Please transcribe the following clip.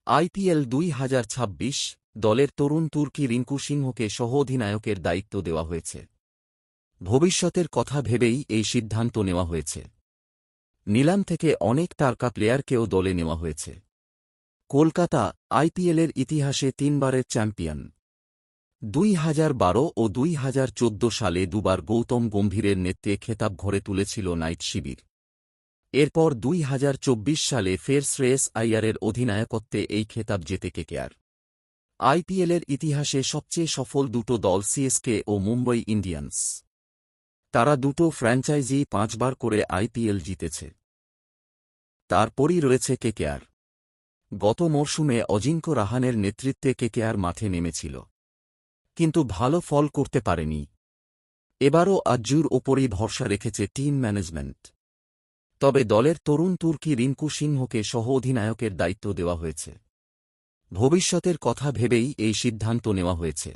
IPL ২০২৬ দলের তরুণ তুর্কি রিঙ্কু সিংহকে সহ-অধিনায়কের দায়িত্ব দেওয়া হয়েছে। ভবিষ্যতের কথা ভেবেই এই সিদ্ধান্ত নেওয়া হয়েছে। নিলাম থেকে অনেক তারকা প্লেয়ারকেও দলে নেওয়া হয়েছে। কলকাতা আইপিএলের ইতিহাসে তিনবারের চ্যাম্পিয়ন। ২০১২ ও ২০১৪ সালে দুবার গৌতম গম্ভীরের নেতৃত্বে খেতাব ঘরে তুলেছিল নাইট শিবির। এরপর ২০২৪ সালে ফের শ্রেয়স আইয়ারের অধিনায়কত্বে এই খেতাব জেতে কেকেআর। আইপিএলের ইতিহাসে সবচেয়ে সফল দুটো দল সিএসকে ও মুম্বই ইন্ডিয়ান্স। তারা দুটো ফ্র্যাঞ্চাইজি ৫ বার করে আইপিএল জিতেছে। তারপরই রয়েছে কেকেআর। গত মরশুমে অজিঙ্ক্য রাহানের নেতৃত্বে কেকেআর মাঠে নেমেছিল, কিন্তু ভালো ফল করতে পারেনি। এবারও আজ্জুর ওপরই ভরসা রেখেছে টিম ম্যানেজমেন্ট। তবে দলের তরুণ তুর্কি রিঙ্কু সিংহকে সহ-অধিনায়কের দায়িত্ব দেওয়া হয়েছে। ভবিষ্যতের কথা ভেবেই এই সিদ্ধান্ত নেওয়া হয়েছে।